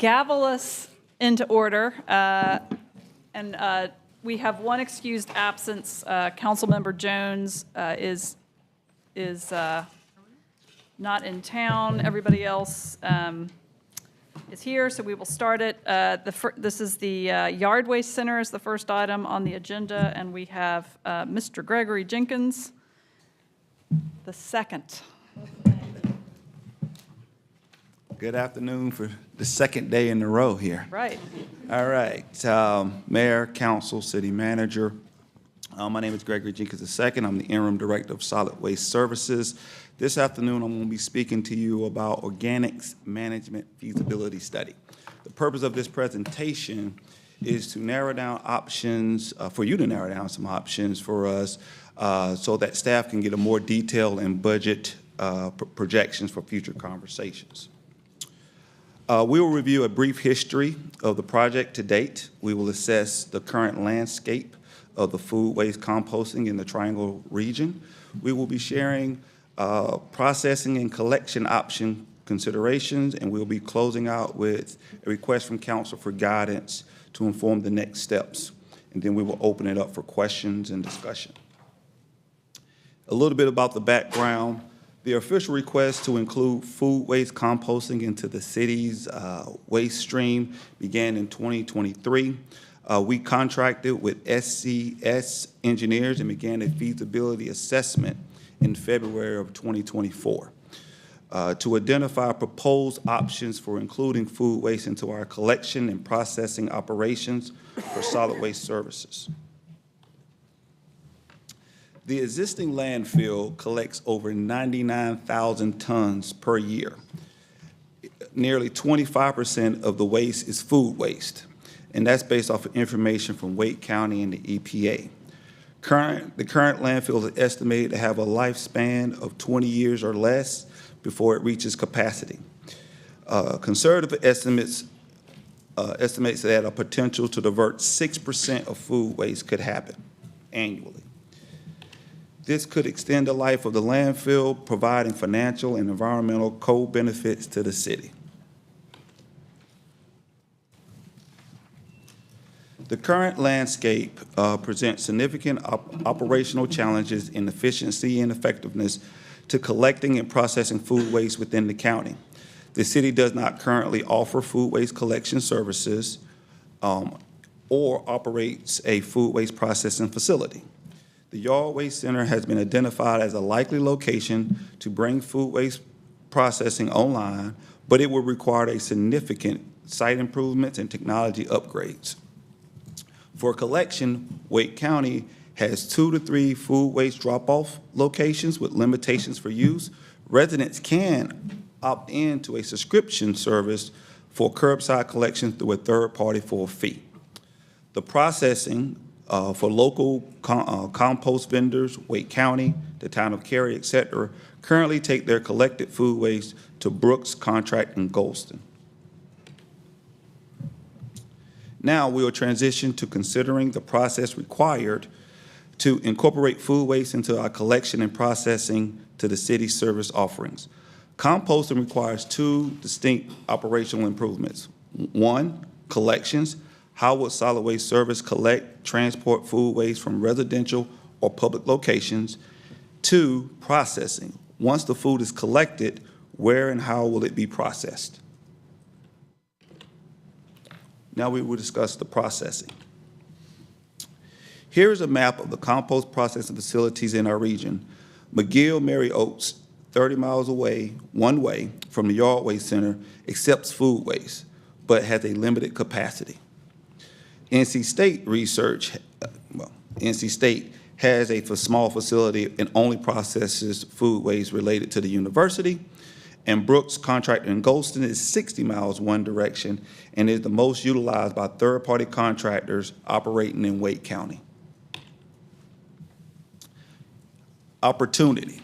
gavel us into order. We have one excused absence. Councilmember Jones is not in town. Everybody else is here, so we will start it. This is the Yard Waste Center is the first item on the agenda, and we have Mr. Gregory Jenkins, the second. Good afternoon for the second day in a row here. Right. All right. Mayor, council, city manager. My name is Gregory Jenkins II. I'm the interim director of solid waste services. This afternoon, I'm going to be speaking to you about organics management feasibility study. The purpose of this presentation is to narrow down options, for you to narrow down some options for us so that staff can get a more detailed and budget projections for future conversations. We will review a brief history of the project to date. We will assess the current landscape of the food waste composting in the Triangle region. We will be sharing processing and collection option considerations, and we'll be closing out with a request from council for guidance to inform the next steps. And then we will open it up for questions and discussion. A little bit about the background. The official request to include food waste composting into the city's waste stream began in 2023. We contracted with SCS engineers and began a feasibility assessment in February of 2024 to identify proposed options for including food waste into our collection and processing operations for solid waste services. The existing landfill collects over 99,000 tons per year. Nearly 25% of the waste is food waste, and that's based off of information from Wake County and the EPA. The current landfill is estimated to have a lifespan of 20 years or less before it reaches capacity. Conservative estimates that a potential to divert 6% of food waste could happen annually. This could extend the life of the landfill, providing financial and environmental co-benefits to the city. The current landscape presents significant operational challenges in efficiency and effectiveness to collecting and processing food waste within the county. The city does not currently offer food waste collection services or operates a food waste processing facility. The Yard Waste Center has been identified as a likely location to bring food waste processing online, but it will require a significant site improvements and technology upgrades. For collection, Wake County has 2 to 3 food waste drop-off locations with limitations for use. Residents can opt into a subscription service for curbside collection through a third party for a fee. The processing for local compost vendors, Wake County, the town of Cary, et cetera, currently take their collected food waste to Brooks Contract in Goldston. Now we will transition to considering the process required to incorporate food waste into our collection and processing to the city's service offerings. Composting requires 2 distinct operational improvements. 1, collections. How would solid waste service collect, transport food waste from residential or public locations? 2, processing. Once the food is collected, where and how will it be processed? Now we will discuss the processing. Here's a map of the compost processing facilities in our region. McGill Mary Oaks, 30 miles away, one way from the Yard Waste Center, accepts food waste, but has a limited capacity. NC State has a small facility and only processes food waste related to the university. And Brooks Contract in Goldston is 60 miles one direction and is the most utilized by third-party contractors operating in Wake County. Opportunity.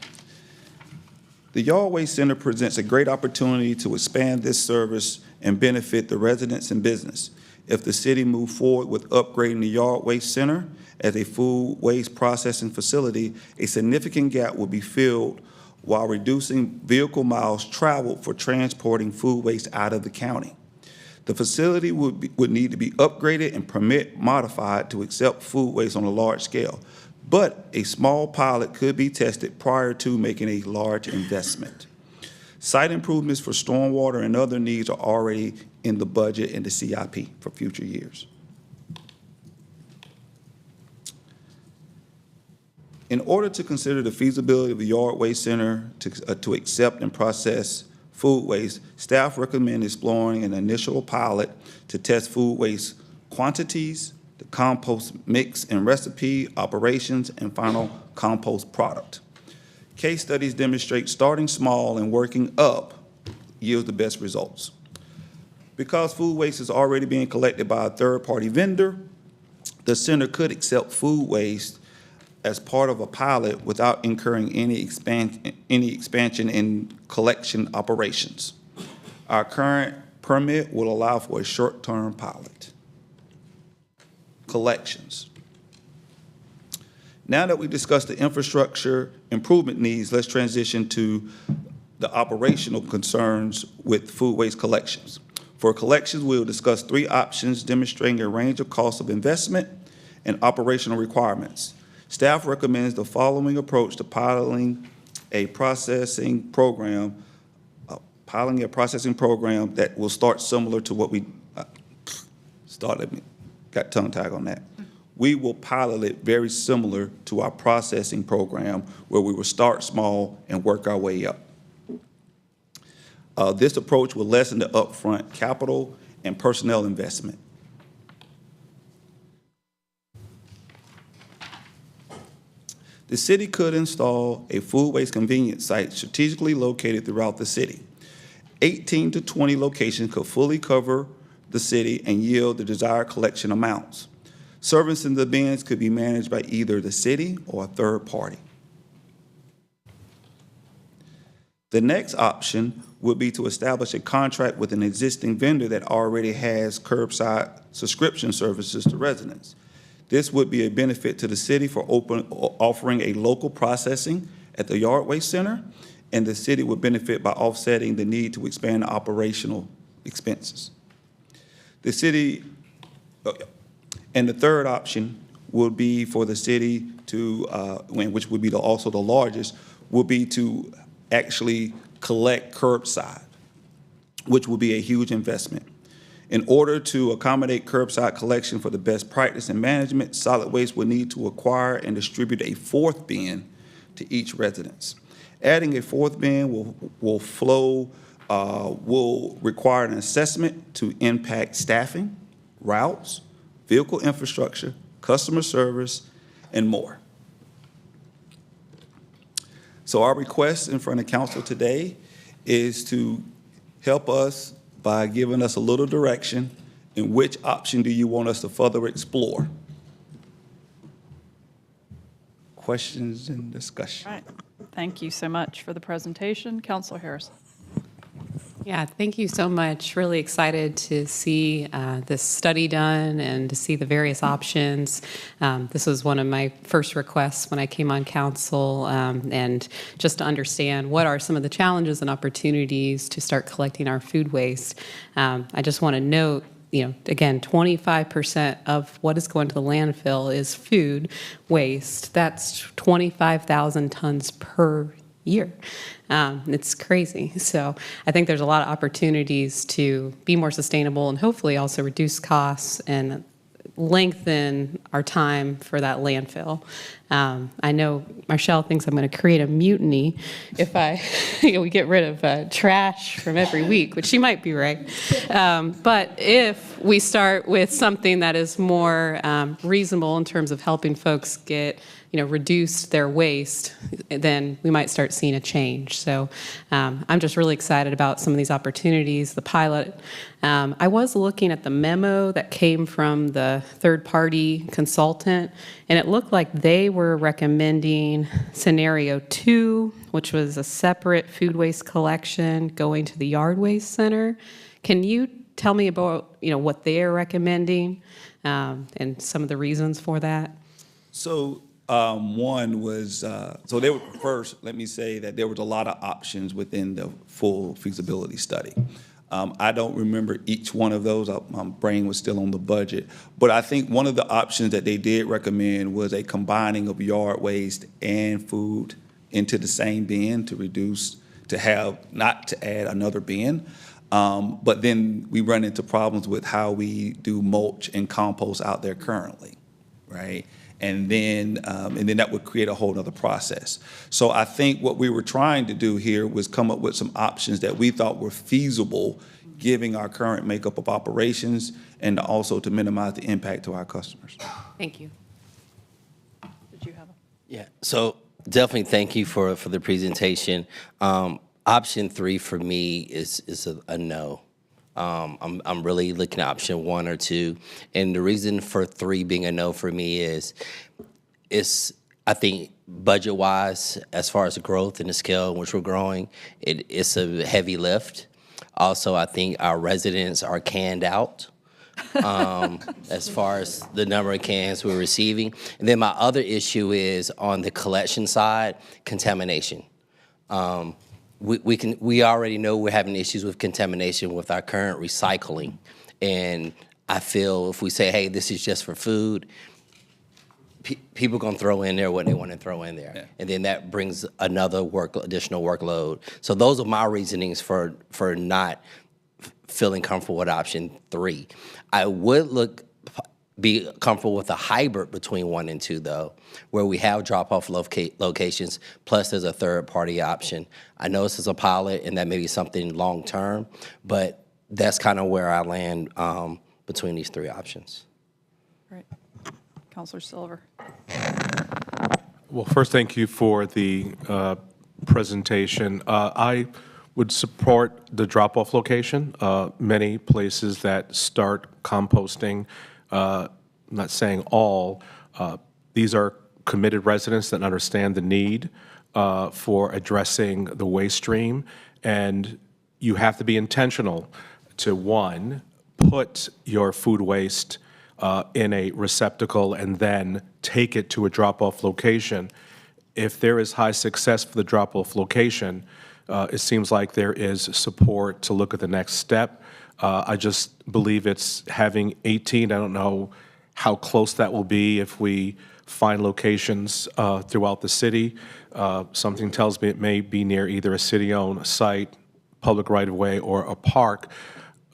The Yard Waste Center presents a great opportunity to expand this service and benefit the residents and business. If the city moved forward with upgrading the Yard Waste Center as a food waste processing facility, a significant gap will be filled while reducing vehicle miles traveled for transporting food waste out of the county. The facility would need to be upgraded and permit modified to accept food waste on a large scale, but a small pilot could be tested prior to making a large investment. Site improvements for stormwater and other needs are already in the budget and the CIP for future years. In order to consider the feasibility of the Yard Waste Center to accept and process food waste, staff recommend exploring an initial pilot to test food waste quantities, the compost mix and recipe, operations, and final compost product. Case studies demonstrate starting small and working up yields the best results. Because food waste is already being collected by a third-party vendor, the center could accept food waste as part of a pilot without incurring any expansion in collection operations. Our current permit will allow for a short-term pilot. Collections. Now that we discussed the infrastructure improvement needs, let's transition to the operational concerns with food waste collections. For collections, we'll discuss 3 options demonstrating a range of costs of investment and operational requirements. Staff recommends the following approach to piloting a processing program that will start similar to what we got tongue tied on that. We will pilot it very similar to our processing program where we will start small and work our way up. This approach will lessen the upfront capital and personnel investment. The city could install a food waste convenience site strategically located throughout the city. 18 to 20 locations could fully cover the city and yield the desired collection amounts. Servicing the bins could be managed by either the city or a third party. The next option would be to establish a contract with an existing vendor that already has curbside subscription services to residents. This would be a benefit to the city for offering a local processing at the Yard Waste Center, and the city would benefit by offsetting the need to expand operational expenses. The city, and the third option would be for the city to, which would be also the largest, would be to actually collect curbside, which would be a huge investment. In order to accommodate curbside collection for the best practice and management, solid waste will need to acquire and distribute a 4th bin to each residence. Adding a 4th bin will require an assessment to impact staffing, routes, vehicle infrastructure, customer service, and more. So our request in front of council today is to help us by giving us a little direction in which option do you want us to further explore. Questions and discussion. All right. Thank you so much for the presentation. Councilor Harrison. Yeah, thank you so much. Really excited to see this study done and to see the various options. This was one of my first requests when I came on council, and just to understand what are some of the challenges and opportunities to start collecting our food waste. I just want to note, again, 25% of what is going to the landfill is food waste. That's 25,000 tons per year. It's crazy. So I think there's a lot of opportunities to be more sustainable and hopefully also reduce costs and lengthen our time for that landfill. I know Marshall thinks I'm going to create a mutiny if we get rid of trash from every week, which she might be right. But if we start with something that is more reasonable in terms of helping folks get reduce their waste, then we might start seeing a change. So I'm just really excited about some of these opportunities, the pilot. I was looking at the memo that came from the third-party consultant, and it looked like they were recommending scenario 2, which was a separate food waste collection going to the Yard Waste Center. Can you tell me about what they're recommending and some of the reasons for that? So one was, so there were, first, let me say that there was a lot of options within the full feasibility study. I don't remember each one of those. My brain was still on the budget. But I think one of the options that they did recommend was a combining of yard waste and food into the same bin to reduce, not to add another bin. But then we run into problems with how we do mulch and compost out there currently, right? And then that would create a whole nother process. So I think what we were trying to do here was come up with some options that we thought were feasible, giving our current makeup of operations and also to minimize the impact to our customers. Thank you. Did you have a? Yeah, so definitely thank you for the presentation. Option 3 for me is a no. I'm really looking at option 1 or 2, and the reason for 3 being a no for me is I think budget-wise, as far as growth and the scale in which we're growing, it's a heavy lift. Also, I think our residents are canned out as far as the number of cans we're receiving. And then my other issue is on the collection side, contamination. We already know we're having issues with contamination with our current recycling. And I feel if we say, hey, this is just for food, people are going to throw in there what they want to throw in there. Yeah. And then that brings another additional workload. So those are my reasonings for not feeling comfortable with option 3. I would be comfortable with a hybrid between 1 and 2, though, where we have drop-off locations, plus there's a third-party option. I know this is a pilot, and that may be something long-term, but that's kind of where I land between these 3 options. Great. Counselor Silver. Well, first, thank you for the presentation. I would support the drop-off location. Many places that start composting, not saying all, these are committed residents that understand the need for addressing the waste stream, and you have to be intentional to, 1, put your food waste in a receptacle and then take it to a drop-off location. If there is high success for the drop-off location, it seems like there is support to look at the next step. I just believe it's having 18. I don't know how close that will be if we find locations throughout the city. Something tells me it may be near either a city-owned site, public right-of-way, or a park.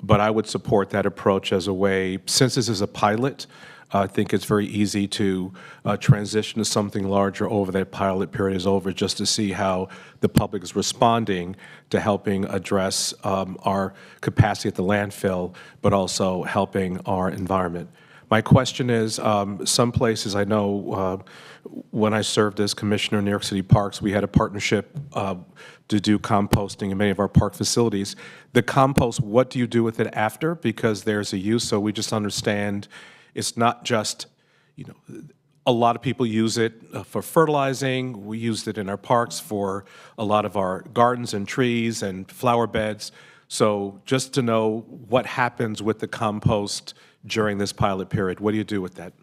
But I would support that approach as a way, since this is a pilot, I think it's very easy to transition to something larger over that pilot period is over, just to see how the public is responding to helping address our capacity at the landfill, but also helping our environment. My question is, some places I know, when I served as commissioner in New York City Parks, we had a partnership to do composting in many of our park facilities. The compost, what do you do with it after? Because there's a use, so we just understand it's not just, a lot of people use it for fertilizing. We used it in our parks for a lot of our gardens and trees and flower beds. So just to know what happens with the compost during this pilot period. What do you do with that?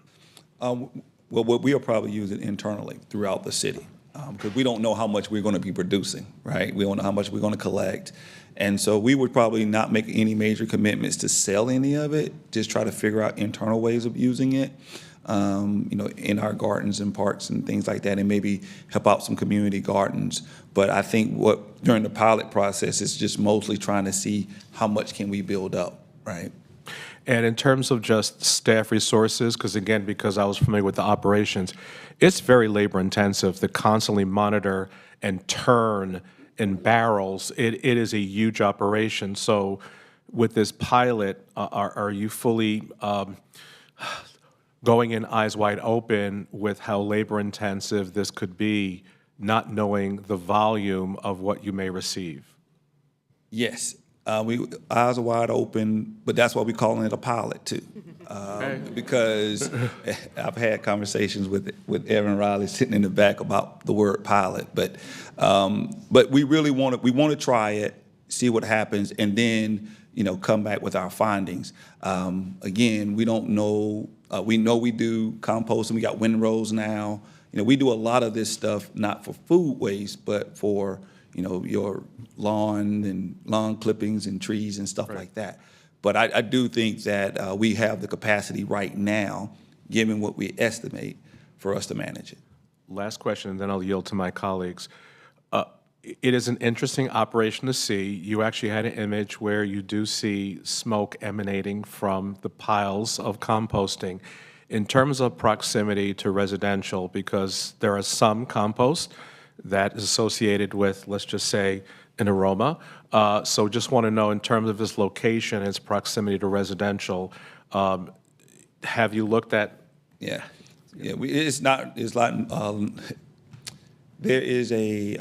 Well, we'll probably use it internally throughout the city because we don't know how much we're going to be producing, right? We don't know how much we're going to collect. And so we would probably not make any major commitments to sell any of it, just try to figure out internal ways of using it, in our gardens and parks and things like that, and maybe help out some community gardens. But I think during the pilot process, it's just mostly trying to see how much can we build up, right? And in terms of just staff resources, because I was familiar with the operations, it's very labor intensive to constantly monitor and turn in barrels. It is a huge operation. So with this pilot, are you fully going in eyes wide open with how labor intensive this could be, not knowing the volume of what you may receive? Yes. We eyes are wide open, but that's why we're calling it a pilot too, because I've had conversations with Evan Raleigh sitting in the back about the word pilot, but we really want to try it, see what happens, and then come back with our findings. Again, we don't know. We know we do composting. We got windrows now. We do a lot of this stuff not for food waste, but for your lawn and lawn clippings and trees and stuff like that. But I do think that we have the capacity right now, given what we estimate, for us to manage it. Last question, and then I'll yield to my colleagues. It is an interesting operation to see. You actually had an image where you do see smoke emanating from the piles of composting. In terms of proximity to residential, because there are some compost that is associated with, let's just say, an aroma. So just want to know, in terms of its location, its proximity to residential, have you looked at? Yeah, it's not, there is a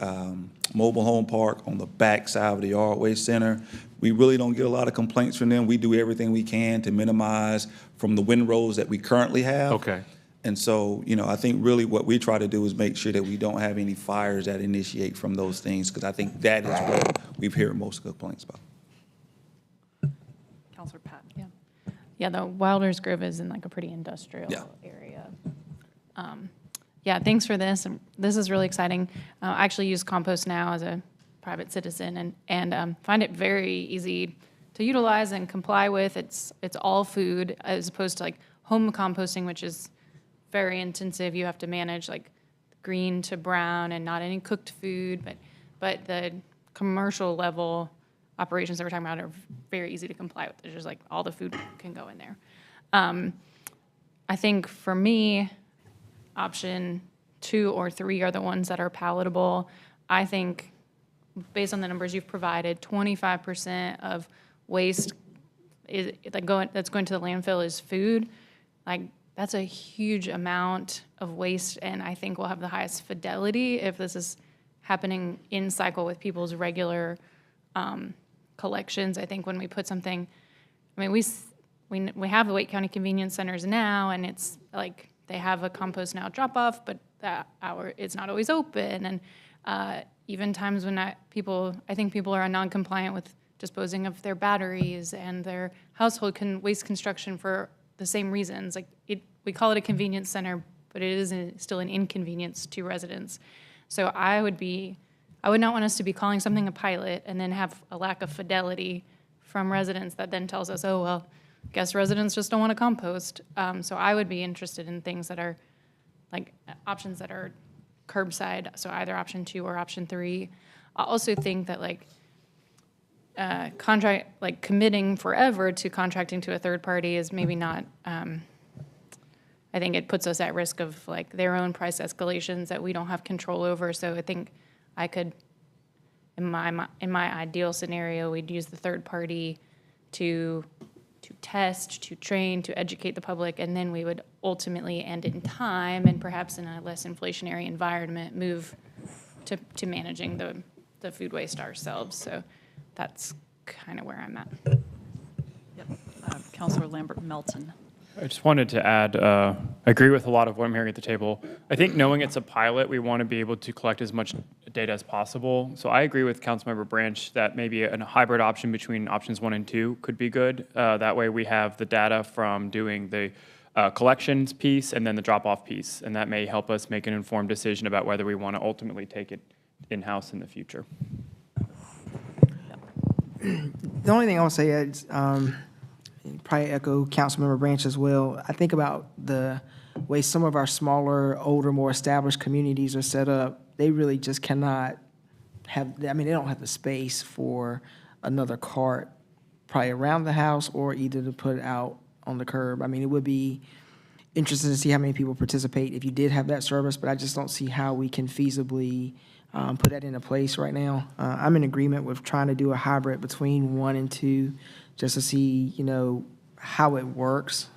mobile home park on the back side of the Yardway Center. We really don't get a lot of complaints from them. We do everything we can to minimize from the windrows that we currently have. Okay. And so, I think really what we try to do is make sure that we don't have any fires that initiate from those things, because I think that is what we've heard most complaints about. Counselor Patton. Yeah, the Wilders Grove is in like a pretty industrial Yeah. area. Yeah, thanks for this. This is really exciting. I actually use compost now as a private citizen and find it very easy to utilize and comply with. It's all food as opposed to like home composting, which is very intensive. You have to manage like green to brown and not any cooked food, but the commercial level operations that we're talking about are very easy to comply with. It's just like all the food can go in there. I think for me, option 2 or 3 are the ones that are palatable. I think based on the numbers you've provided, 25% of waste that's going to the landfill is food. Like, that's a huge amount of waste, and I think we'll have the highest fidelity if this is happening in cycle with people's regular collections. I think when we put something, I mean, we have the Wake County Convenience Centers now, and it's like they have a compost now drop-off, but that hour it's not always open, and even times when I think people are non-compliant with disposing of their batteries and their household waste construction for the same reasons. Like we call it a convenience center, but it is still an inconvenience to residents. So I would not want us to be calling something a pilot and then have a lack of fidelity from residents that then tells us, oh, well, guess residents just don't want to compost. So I would be interested in things that are like options that are curbside, so either option 2 or option 3. I also think that committing forever to contracting to a third party is maybe not, I think it puts us at risk of like their own price escalations that we don't have control over. So I think I could, in my ideal scenario, we'd use the third party to test, to train, to educate the public, and then we would ultimately, and in time, and perhaps in a less inflationary environment, move to managing the food waste ourselves. So that's kind of where I'm at. Yep. Counselor Lambert Melton. I just wanted to add, I agree with a lot of what I'm hearing at the table. I think knowing it's a pilot, we want to be able to collect as much data as possible. So I agree with Councilmember Branch that maybe a hybrid option between options 1 and 2 could be good. That way we have the data from doing the collections piece and then the drop-off piece, and that may help us make an informed decision about whether we want to ultimately take it in-house in the future. The only thing I want to say is, probably echo Councilmember Branch as well. I think about the way some of our smaller, older, more established communities are set up. They really just cannot have, they don't have the space for another cart probably around the house or either to put out on the curb. It would be interesting to see how many people participate if you did have that service, but I just don't see how we can feasibly put that into place right now. I'm in agreement with trying to do a hybrid between 1 and 2 just to see, how it works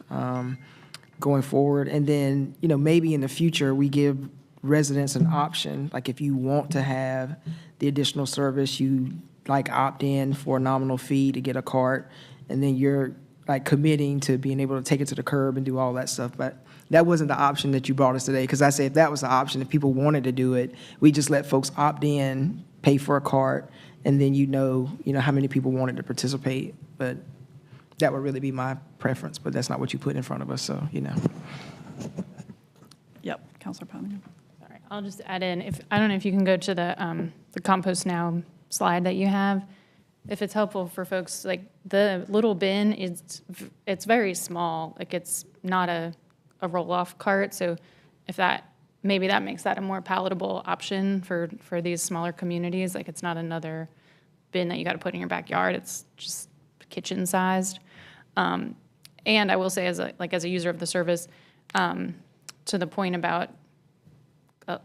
going forward. And then, maybe in the future, we give residents an option. Like if you want to have the additional service, you opt in for a nominal fee to get a cart, and then you're committing to being able to take it to the curb and do all that stuff. But that wasn't the option that you brought us today, because I said if that was the option, if people wanted to do it, we just let folks opt in, pay for a cart, and then how many people wanted to participate. But that would really be my preference, but that's not what you put in front of us, so. Yep, Counselor Patton. Sorry. I'll just add in, I don't know if you can go to the Compost Now slide that you have. If it's helpful for folks, like the little bin it's very small. Like it's not a roll-off cart. So if maybe that makes that a more palatable option for these smaller communities. Like it's not another bin that you got to put in your backyard. It's just kitchen sized. And I will say as a user of the service, to the point about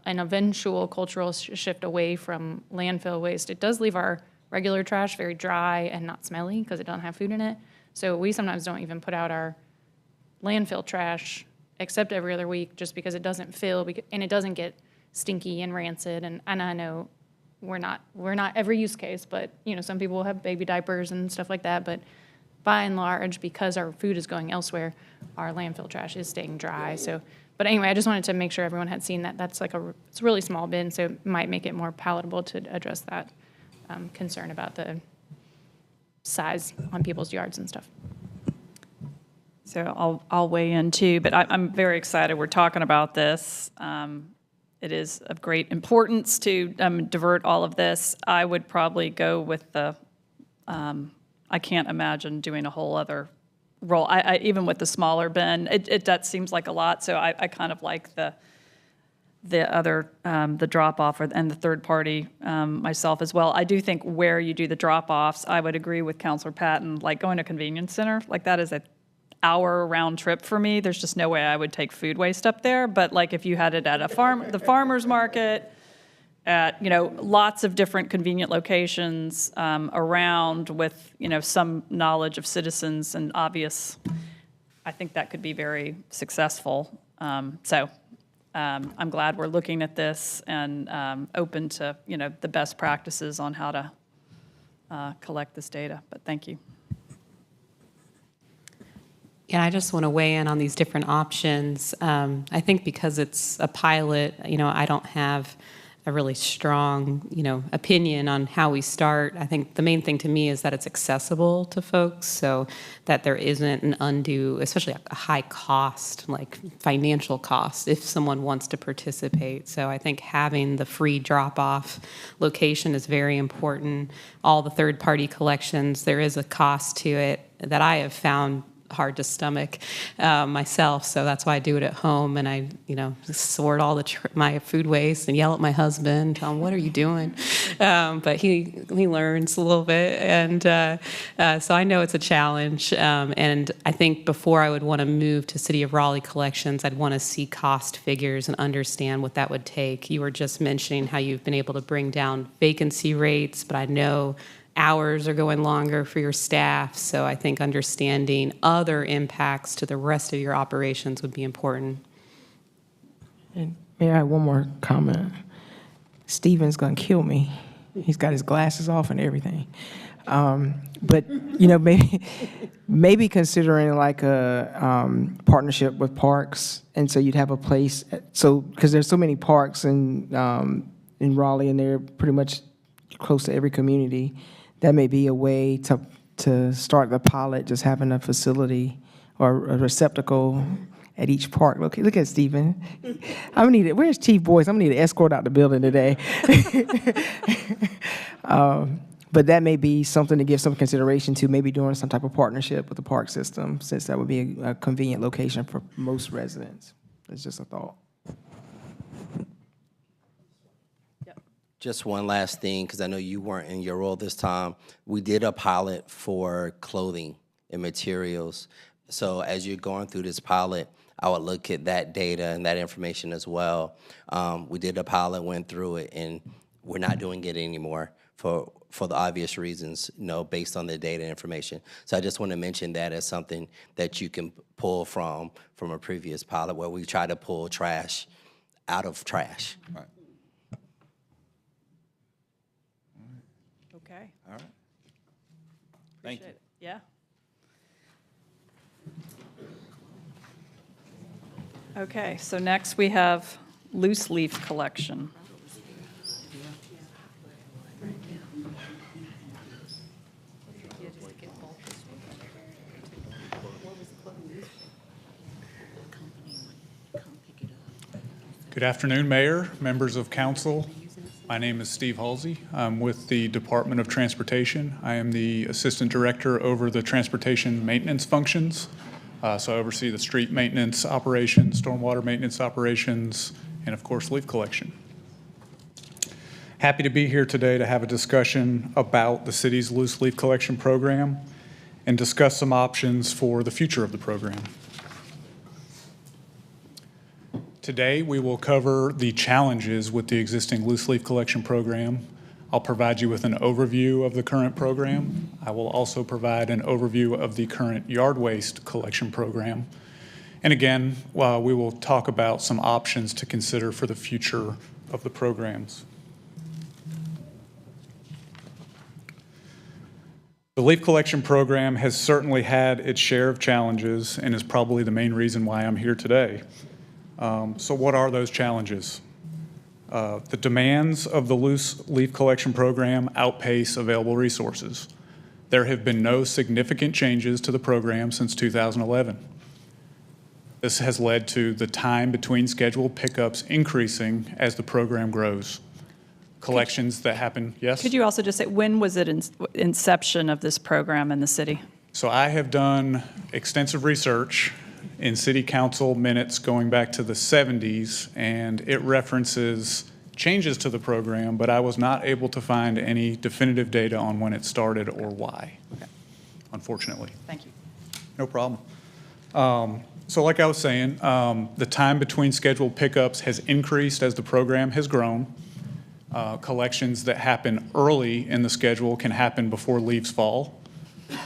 an eventual cultural shift away from landfill waste, it does leave our regular trash very dry and not smelly because it doesn't have food in it. So we sometimes don't even put out our landfill trash except every other week just because it doesn't fill and it doesn't get stinky and rancid. And I know we're not every use case, but some people have baby diapers and stuff like that. But by and large, because our food is going elsewhere, our landfill trash is staying dry. So, but anyway, I just wanted to make sure everyone had seen that. That's it's a really small bin, so it might make it more palatable to address that concern about the size on people's yards and stuff. So I'll weigh in too, but I'm very excited we're talking about this. It is of great importance to divert all of this. I would probably go with I can't imagine doing a whole other roll. I even with the smaller bin, that seems like a lot. So I kind of like the other the drop off and the third party myself as well. I do think where you do the drop offs, I would agree with Councilor Patton. Like going to a convenience center, like that is an hour round trip for me. There's just no way I would take food waste up there. But like if you had it at the farmer's market, at lots of different convenient locations around with some knowledge of citizens and obvious, I think that could be very successful. So I'm glad we're looking at this and open to the best practices on how to collect this data. But thank you. Yeah, I just want to weigh in on these different options. I think because it's a pilot, I don't have a really strong, opinion on how we start. I think the main thing to me is that it's accessible to folks so that there isn't an undue, especially a high cost, like financial cost, if someone wants to participate. So I think having the free drop-off location is very important. All the third-party collections, there is a cost to it that I have found hard to stomach myself, so that's why I do it at home, and I, sort all my food waste and yell at my husband, tell him, "What are you doing?" But he learns a little bit, and so I know it's a challenge. And I think before I would want to move to City of Raleigh collections, I'd want to see cost figures and understand what that would take. You were just mentioning how you've been able to bring down vacancy rates, but I know hours are going longer for your staff, so I think understanding other impacts to the rest of your operations would be important. And may I have one more comment? Steven's gonna kill me. He's got his glasses off and everything. But maybe considering like a partnership with parks, and so you'd have a place. So because there's so many parks in Raleigh, and they're pretty much close to every community. That may be a way to start the pilot, just having a facility or a receptacle at each park. Look at Stephen. Where's Chief Boyce? I'm gonna need an escort out the building today. But that may be something to give some consideration to, maybe doing some type of partnership with the park system, since that would be a convenient location for most residents. It's just a thought. Just one last thing, because I know you weren't in your role this time. We did a pilot for clothing and materials. So as you're going through this pilot, I would look at that data and that information as well. We did a pilot, went through it, and we're not doing it anymore for the obvious reasons, based on the data information. So I just want to mention that as something that you can pull from a previous pilot where we try to pull trash out of trash. Right. Okay. All right. Thank you. Appreciate it. Yeah. Okay, so next we have loose leaf collection. Good afternoon, Mayor, members of council. My name is Steve Halsey. I'm with the Department of Transportation. I am the Assistant Director over the transportation maintenance functions. So I oversee the street maintenance operations, stormwater maintenance operations, and of course, leaf collection. Happy to be here today to have a discussion about the city's loose leaf collection program and discuss some options for the future of the program. Today, we will cover the challenges with the existing loose leaf collection program. I'll provide you with an overview of the current program. I will also provide an overview of the current yard waste collection program. And again, we will talk about some options to consider for the future of the programs. The leaf collection program has certainly had its share of challenges and is probably the main reason why I'm here today. So what are those challenges? The demands of the loose leaf collection program outpace available resources. There have been no significant changes to the program since 2011. This has led to the time between scheduled pickups increasing as the program grows. Collections that happen, yes? Could you also just say, when was it inception of this program in the city? So I have done extensive research in city council minutes going back to the 70s, and it references changes to the program, but I was not able to find any definitive data on when it started or why, unfortunately. Thank you. No problem. So like I was saying, the time between scheduled pickups has increased as the program has grown. Collections that happen early in the schedule can happen before leaves fall.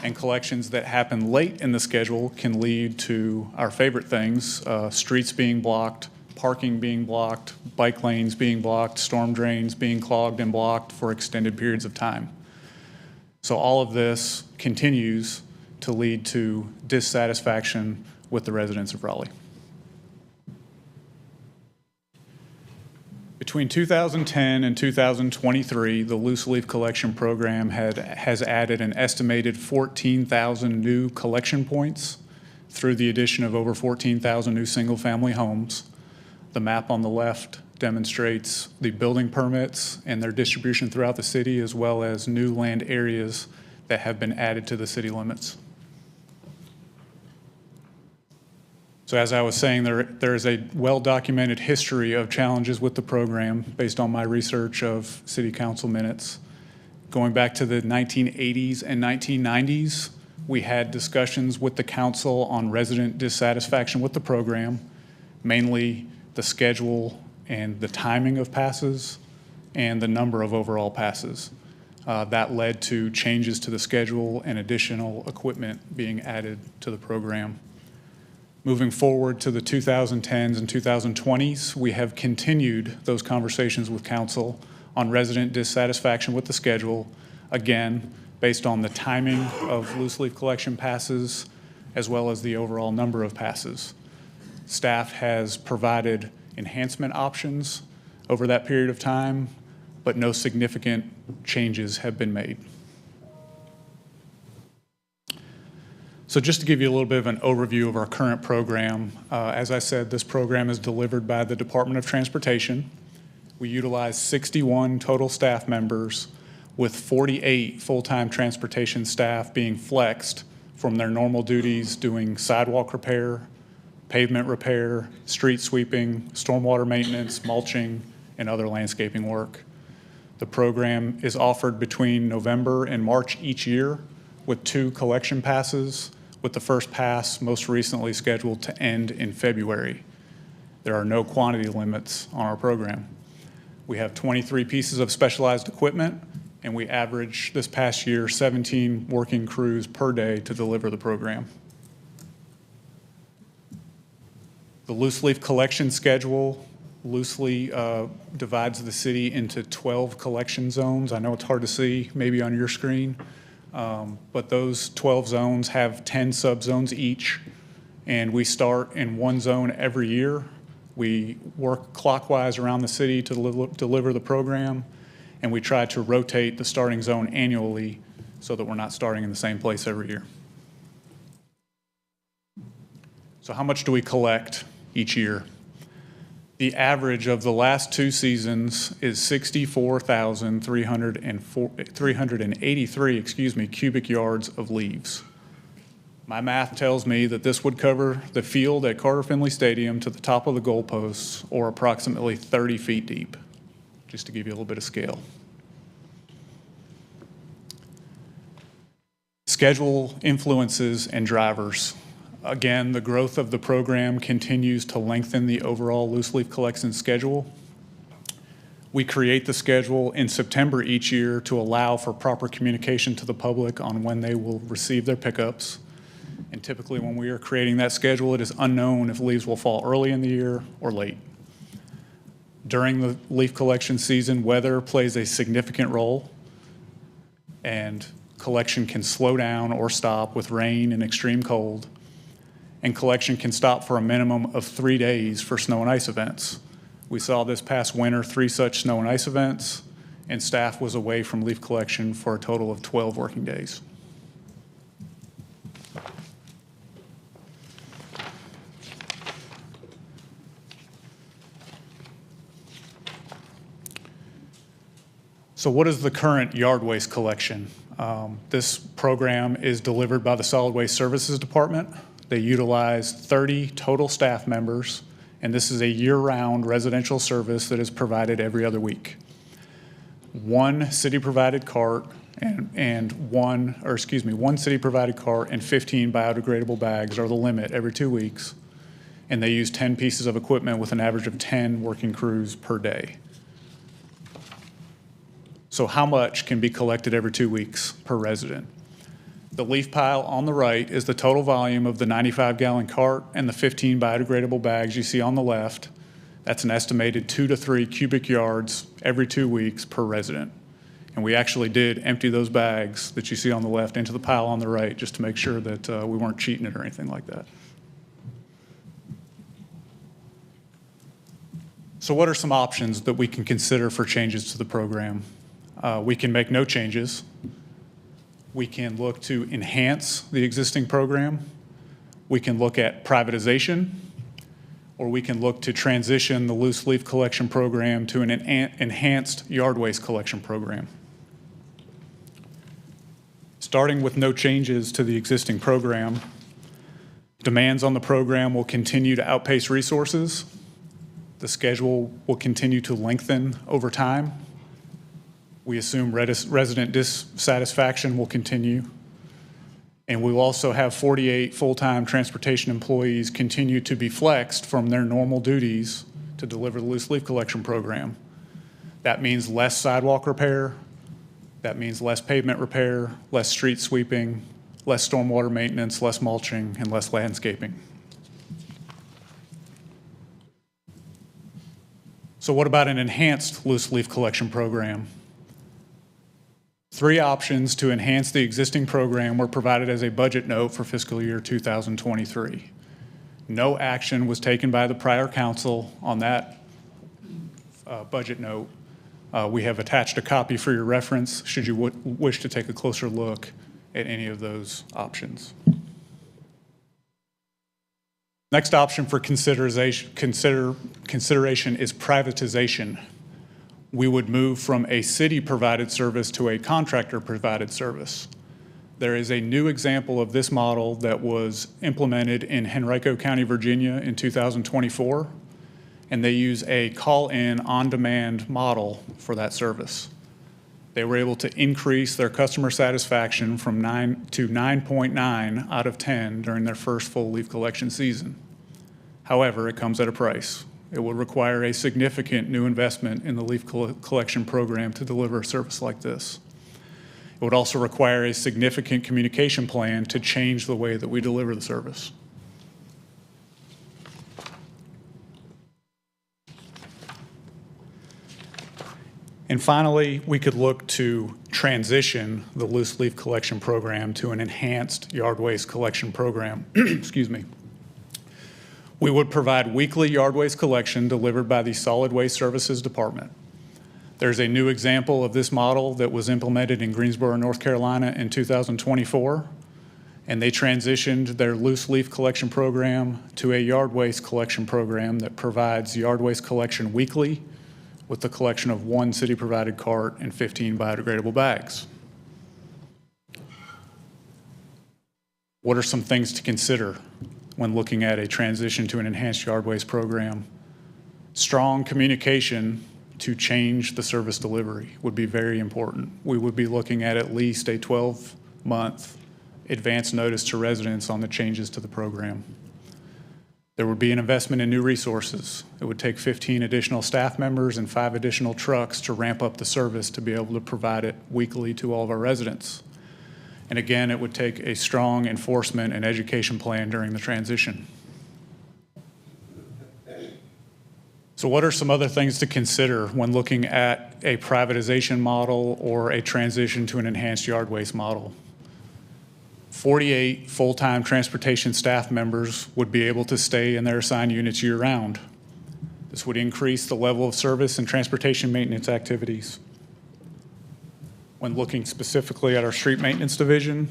And collections that happen late in the schedule can lead to our favorite things, streets being blocked, parking being blocked, bike lanes being blocked, storm drains being clogged and blocked for extended periods of time. So all of this continues to lead to dissatisfaction with the residents of Raleigh. Between 2010 and 2023, the loose leaf collection program has added an estimated 14,000 new collection points through the addition of over 14,000 new single-family homes. The map on the left demonstrates the building permits and their distribution throughout the city, as well as new land areas that have been added to the city limits. So as I was saying, there is a well-documented history of challenges with the program based on my research of city council minutes. Going back to the 1980s and 1990s, we had discussions with the council on resident dissatisfaction with the program, mainly the schedule and the timing of passes and the number of overall passes. That led to changes to the schedule and additional equipment being added to the program. Moving forward to the 2010s and 2020s, we have continued those conversations with council on resident dissatisfaction with the schedule, again, based on the timing of loose leaf collection passes, as well as the overall number of passes. Staff has provided enhancement options over that period of time, but no significant changes have been made. So just to give you a little bit of an overview of our current program, as I said, this program is delivered by the Department of Transportation. We utilize 61 total staff members, with 48 full-time transportation staff being flexed from their normal duties doing sidewalk repair, pavement repair, street sweeping, stormwater maintenance, mulching, and other landscaping work. The program is offered between November and March each year with 2 collection passes, with the first pass most recently scheduled to end in February. There are no quantity limits on our program. We have 23 pieces of specialized equipment, and we average this past year 17 working crews per day to deliver the program. The loose leaf collection schedule loosely divides the city into 12 collection zones. I know it's hard to see maybe on your screen. But those 12 zones have 10 subzones each, and we start in one zone every year. We work clockwise around the city to deliver the program, and we try to rotate the starting zone annually so that we're not starting in the same place every year. So how much do we collect each year? The average of the last 2 seasons is 64,383 cubic yards of leaves. My math tells me that this would cover the field at Carter Finley Stadium to the top of the goalposts, or approximately 30 feet deep, just to give you a little bit of scale. Schedule influences and drivers. Again, the growth of the program continues to lengthen the overall loose leaf collection schedule. We create the schedule in September each year to allow for proper communication to the public on when they will receive their pickups. And typically when we are creating that schedule, it is unknown if leaves will fall early in the year or late. During the leaf collection season, weather plays a significant role, and collection can slow down or stop with rain and extreme cold. And collection can stop for a minimum of 3 days for snow and ice events. We saw this past winter 3 such snow and ice events, and staff was away from leaf collection for a total of 12 working days. So what is the current yard waste collection? This program is delivered by the Solid Waste Services Department. They utilize 30 total staff members, and this is a year-round residential service that is provided every other week. 1 city-provided cart and one city-provided cart and 15 biodegradable bags are the limit every 2 weeks, and they use 10 pieces of equipment with an average of 10 working crews per day. So how much can be collected every 2 weeks per resident? The leaf pile on the right is the total volume of the 95-gallon cart and the 15 biodegradable bags you see on the left. That's an estimated 2 to 3 cubic yards every 2 weeks per resident. And we actually did empty those bags that you see on the left into the pile on the right just to make sure that we weren't cheating it or anything like that. So what are some options that we can consider for changes to the program? We can make no changes. We can look to enhance the existing program. We can look at privatization, or we can look to transition the loose leaf collection program to an enhanced yard waste collection program. Starting with no changes to the existing program, demands on the program will continue to outpace resources. The schedule will continue to lengthen over time. We assume resident dissatisfaction will continue. And we will also have 48 full-time transportation employees continue to be flexed from their normal duties to deliver the loose leaf collection program. That means less sidewalk repair. That means less pavement repair, less street sweeping, less stormwater maintenance, less mulching, and less landscaping. So what about an enhanced loose leaf collection program? 3 options to enhance the existing program were provided as a budget note for fiscal year 2023. No action was taken by the prior council on that budget note. We have attached a copy for your reference should you wish to take a closer look at any of those options. Next option for consideration is privatization. We would move from a city-provided service to a contractor-provided service. There is a new example of this model that was implemented in Henrico County, Virginia in 2024, and they use a call-in, on-demand model for that service. They were able to increase their customer satisfaction from 9 to 9.9 out of 10 during their first full leaf collection season. However, it comes at a price. It will require a significant new investment in the leaf collection program to deliver a service like this. It would also require a significant communication plan to change the way that we deliver the service. And finally, we could look to transition the loose leaf collection program to an enhanced yard waste collection program. Excuse me. We would provide weekly yard waste collection delivered by the Solid Waste Services Department. There's a new example of this model that was implemented in Greensboro, North Carolina in 2024, and they transitioned their loose leaf collection program to a yard waste collection program that provides yard waste collection weekly with the collection of 1 city-provided cart and 15 biodegradable bags. What are some things to consider when looking at a transition to an enhanced yard waste program? Strong communication to change the service delivery would be very important. We would be looking at least a 12-month advance notice to residents on the changes to the program. There would be an investment in new resources. It would take 15 additional staff members and 5 additional trucks to ramp up the service to be able to provide it weekly to all of our residents. And again, it would take a strong enforcement and education plan during the transition. So what are some other things to consider when looking at a privatization model or a transition to an enhanced yard waste model? 48 full-time transportation staff members would be able to stay in their assigned units year-round. This would increase the level of service and transportation maintenance activities. When looking specifically at our street maintenance division,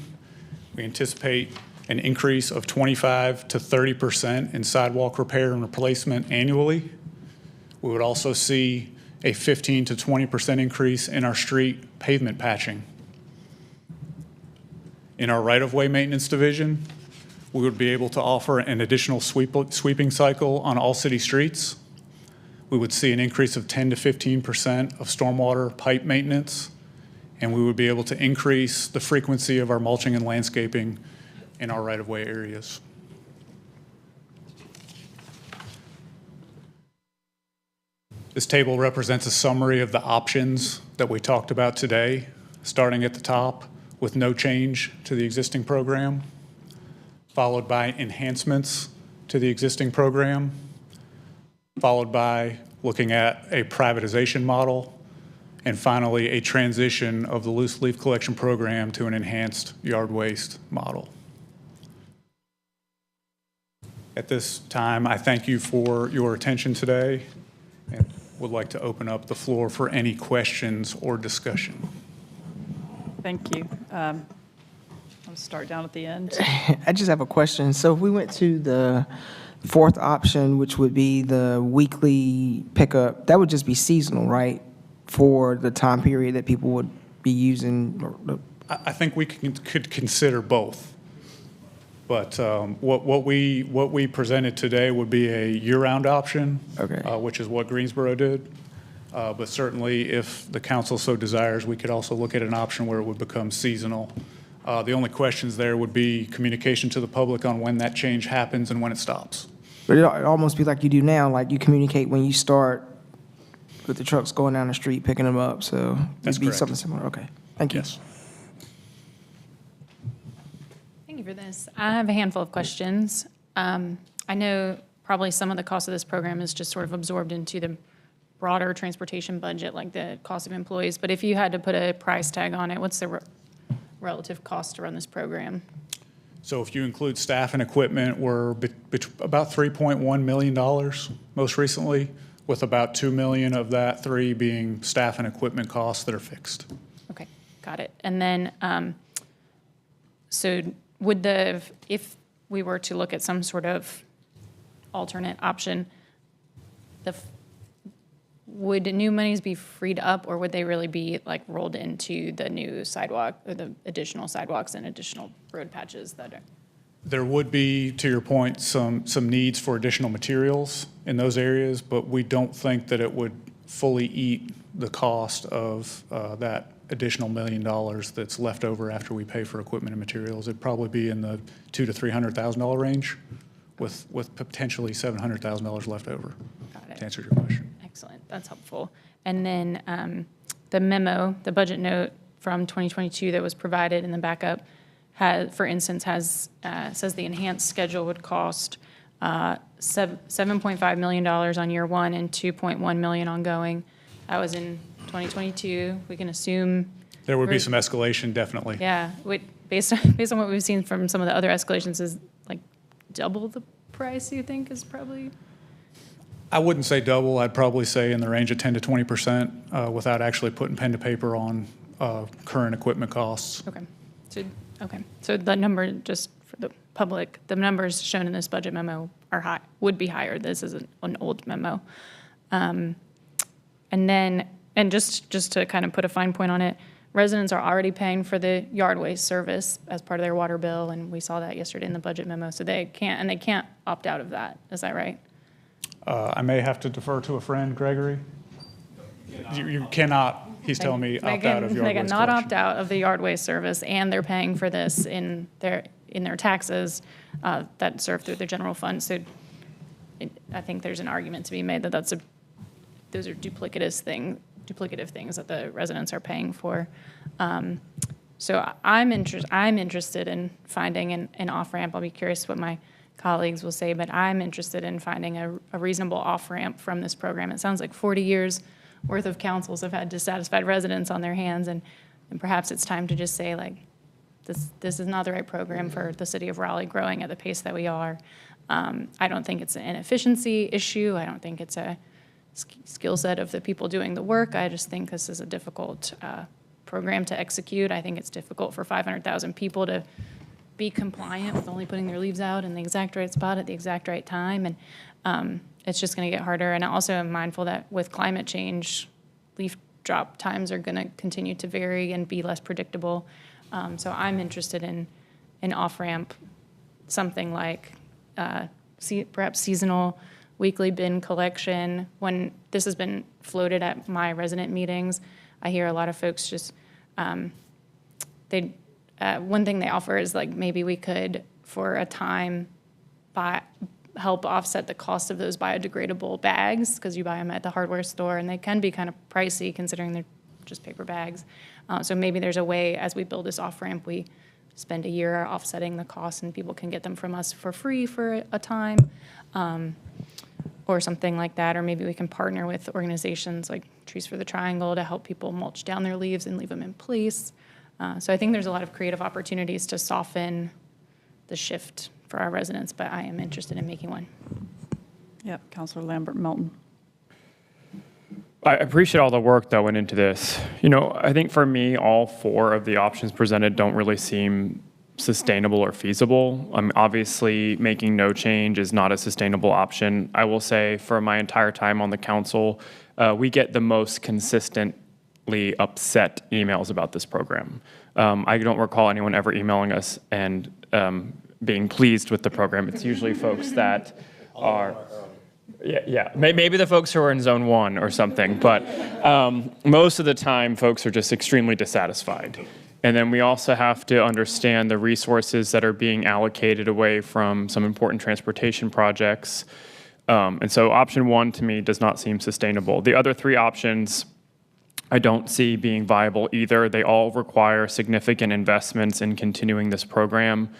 we anticipate an increase of 25 to 30% in sidewalk repair and replacement annually. We would also see a 15 to 20% increase in our street pavement patching. In our right-of-way maintenance division, we would be able to offer an additional sweeping cycle on all city streets. We would see an increase of 10 to 15% of stormwater pipe maintenance, and we would be able to increase the frequency of our mulching and landscaping in our right-of-way areas. This table represents a summary of the options that we talked about today, starting at the top with no change to the existing program, followed by enhancements to the existing program, followed by looking at a privatization model, and finally a transition of the loose leaf collection program to an enhanced yard waste model. At this time, I thank you for your attention today and would like to open up the floor for any questions or discussion. Thank you. I'll start down at the end. I just have a question. So if we went to the fourth option, which would be the weekly pickup, that would just be seasonal, right? For the time period that people would be using? I think we could consider both. But what we presented today would be a year-round option, Okay. Which is what Greensboro did. But certainly, if the council so desires, we could also look at an option where it would become seasonal. The only questions there would be communication to the public on when that change happens and when it stops. But it almost be like you do now, like you communicate when you start with the trucks going down the street, picking them up, so That's it'd be correct. something similar, okay. Thank you. Yes. Thank you for this. I have a handful of questions. I know probably some of the cost of this program is just sort of absorbed into the broader transportation budget, like the cost of employees, but if you had to put a price tag on it, what's the relative cost to run this program? So if you include staff and equipment, we're about $3.1 million most recently, with about $2 million of that $3 being staff and equipment costs that are fixed. Okay, got it. And then, so would if we were to look at some sort of alternate option, would new monies be freed up, or would they really be like rolled into the new sidewalk or the additional sidewalks and additional road patches that are? There would be, to your point, some needs for additional materials in those areas, but we don't think that it would fully eat the cost of that additional $1 million that's left over after we pay for equipment and materials. It'd probably be in the $200,000 to $300,000 range, with potentially $700,000 left over. Got it. To answer your question. Excellent, that's helpful. And then the memo, the budget note from 2022 that was provided in the backup, for instance, says the enhanced schedule would cost $7.5 million on year one and $2.1 million ongoing. That was in 2022. We can assume. There would be some escalation, definitely. Yeah, based on what we've seen from some of the other escalations, is like double the price, you think, is probably? I wouldn't say double. I'd probably say in the range of 10 to 20% without actually putting pen to paper on current equipment costs. Okay. So Okay, so the number, just for the public, the numbers shown in this budget memo are high, would be higher. This is an old memo. And then, and just to kind of put a fine point on it, residents are already paying for the yard waste service as part of their water bill, and we saw that yesterday in the budget memo, so they can't opt out of that. Is that right? I may have to defer to a friend, Gregory. You cannot, he's telling me, opt out of yard They waste cannot collection. opt out of the yard waste service, and they're paying for this in their taxes that serve through the general fund. So I think there's an argument to be made that those are duplicative things that the residents are paying for. So I'm interested in finding an off-ramp. I'll be curious what my colleagues will say, but I'm interested in finding a reasonable off-ramp from this program. It sounds like 40 years worth of councils have had dissatisfied residents on their hands, and perhaps it's time to just say, like, this is not the right program for the city of Raleigh growing at the pace that we are. I don't think it's an efficiency issue. I don't think it's a skill set of the people doing the work. I just think this is a difficult program to execute. I think it's difficult for 500,000 people to be compliant with only putting their leaves out in the exact right spot at the exact right time. And it's just going to get harder. And I also am mindful that with climate change, leaf drop times are going to continue to vary and be less predictable. So I'm interested in an off-ramp, something like perhaps seasonal weekly bin collection. When this has been floated at my resident meetings, I hear a lot of folks just, one thing they offer is, like, maybe we could, for a time, help offset the cost of those biodegradable bags, because you buy them at the hardware store, and they can be kind of pricey considering they're just paper bags. So maybe there's a way, as we build this off-ramp, we spend a year offsetting the cost, and people can get them from us for free for a time, or something like that. Or maybe we can partner with organizations like Trees for the Triangle to help people mulch down their leaves and leave them in place. So I think there's a lot of creative opportunities to soften the shift for our residents, but I am interested in making one. Yep, Councilor Lambert Melton. I appreciate all the work that went into this. You know, I think for me, all four of the options presented don't really seem sustainable or feasible. Obviously, making no change is not a sustainable option. I will say, for my entire time on the council, we get the most consistently upset emails about this program. I don't recall anyone ever emailing us and being pleased with the program. It's usually folks that are... Yeah. Maybe the folks who are in Zone 1 or something, but most of the time, folks are just extremely dissatisfied. And then we also have to understand the resources that are being allocated away from some important transportation projects. And so option 1 to me does not seem sustainable. The other 3 options I don't see being viable either. They all require significant investments in continuing this program.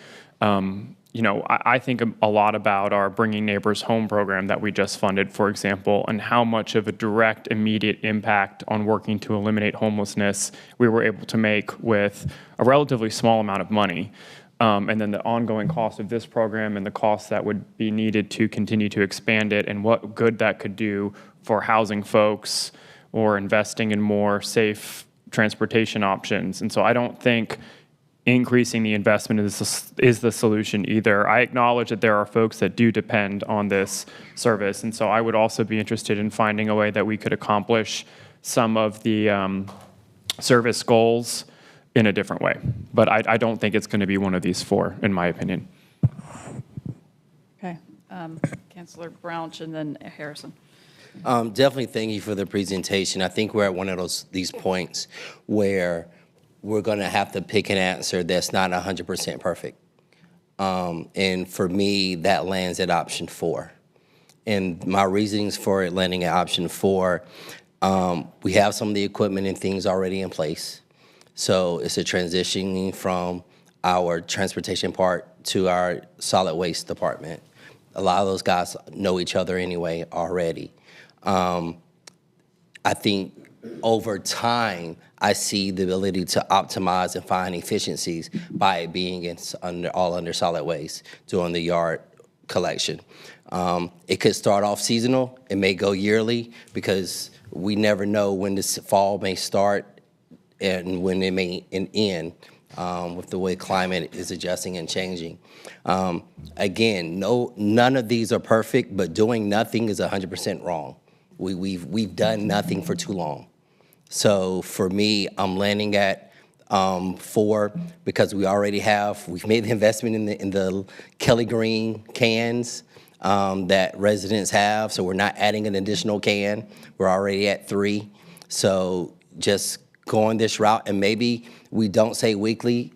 You know, I think a lot about our Bringing Neighbors Home program that we just funded, for example, and how much of a direct, immediate impact on working to eliminate homelessness we were able to make with a relatively small amount of money. And then the ongoing cost of this program and the costs that would be needed to continue to expand it, and what good that could do for housing folks or investing in more safe transportation options. And so I don't think increasing the investment is the solution either. I acknowledge that there are folks that do depend on this service, and so I would also be interested in finding a way that we could accomplish some of the service goals in a different way. But I don't think it's going to be one of these 4, in my opinion. Okay, Councilor Brownch and then Harrison. Definitely thank you for the presentation. I think we're at one of these points where we're going to have to pick an answer that's not 100% perfect. And for me, that lands at option 4. And my reasonings for it landing at option 4, we have some of the equipment and things already in place. So it's a transitioning from our transportation part to our solid waste department. A lot of those guys know each other anyway already. I think over time, I see the ability to optimize and find efficiencies by it being all under solid waste, doing the yard collection. It could start off seasonal. It may go yearly, because we never know when this fall may start and when it may end. with the way climate is adjusting and changing. Again, none of these are perfect, but doing nothing is 100% wrong. We've done nothing for too long. So for me, I'm landing at 4 because we've made the investment in the Kelly Green cans that residents have, so we're not adding an additional can. We're already at 3. So just going this route, and maybe we don't say weekly,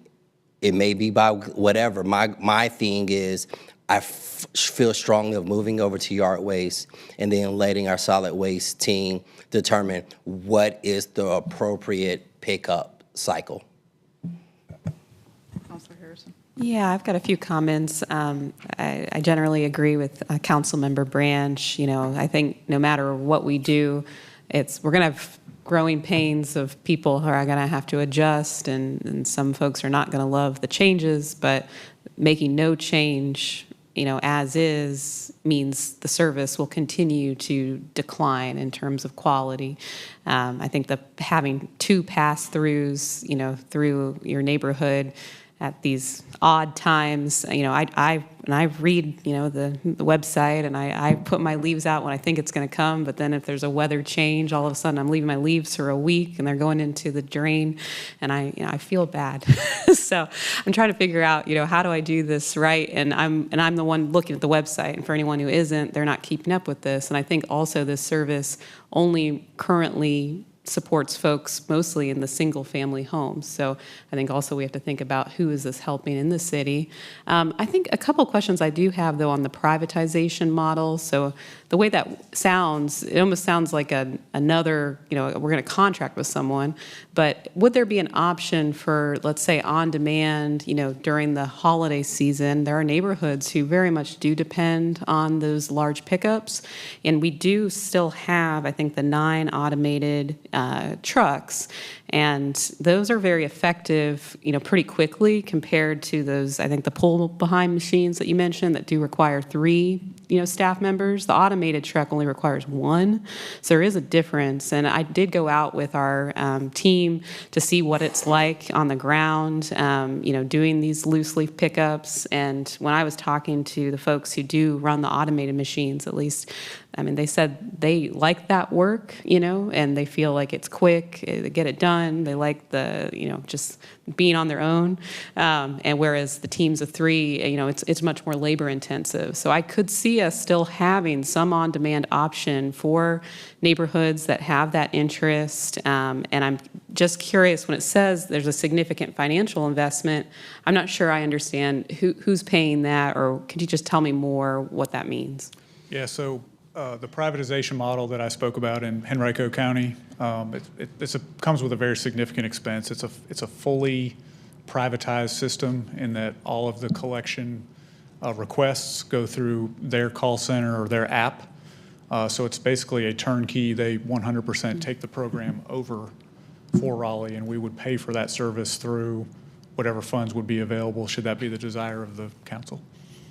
it may be by whatever. My thing is I feel strongly of moving over to yard waste and then letting our solid waste team determine what is the appropriate pickup cycle. Counselor Harrison. Yeah, I've got a few comments. I generally agree with Councilmember Branch. You know, I think no matter what we do, we're going to have growing pains of people who are going to have to adjust, and some folks are not going to love the changes, but making no change, you know, as is, means the service will continue to decline in terms of quality. I think having 2 pass-throughs, you know, through your neighborhood at these odd times, you know, I read, you know, the website, and I put my leaves out when I think it's going to come, but then if there's a weather change, all of a sudden I'm leaving my leaves for a week and they're going into the drain, and I feel bad. So I'm trying to figure out, you know, how do I do this right? And I'm the one looking at the website, and for anyone who isn't, they're not keeping up with this. And I think also this service only currently supports folks mostly in the single-family homes. So I think also we have to think about who is this helping in the city. I think a couple questions I do have, though, on the privatization model. So the way that sounds, it almost sounds like another, you know, we're going to contract with someone, but would there be an option for, let's say, on-demand, you know, during the holiday season? There are neighborhoods who very much do depend on those large pickups, and we do still have, I think, the 9 automated trucks, and those are very effective, you know, pretty quickly compared to those, I think, the pull-behind machines that you mentioned that do require 3, you know, staff members. The automated truck only requires 1, so there is a difference. And I did go out with our team to see what it's like on the ground, you know, doing these loose leaf pickups. And when I was talking to the folks who do run the automated machines, at least, I mean, they said they like that work, you know, and they feel like it's quick, they get it done. They like the, you know, just being on their own. And whereas the teams of 3, you know, it's much more labor intensive. So I could see us still having some on-demand option for neighborhoods that have that interest. And I'm just curious, when it says there's a significant financial investment, I'm not sure I understand who's paying that, or could you just tell me more what that means? Yeah, so the privatization model that I spoke about in Henrico County, it comes with a very significant expense. It's a fully privatized system in that all of the collection requests go through their call center or their app. So it's basically a turnkey. They 100% take the program over for Raleigh, and we would pay for that service through whatever funds would be available, should that be the desire of the council.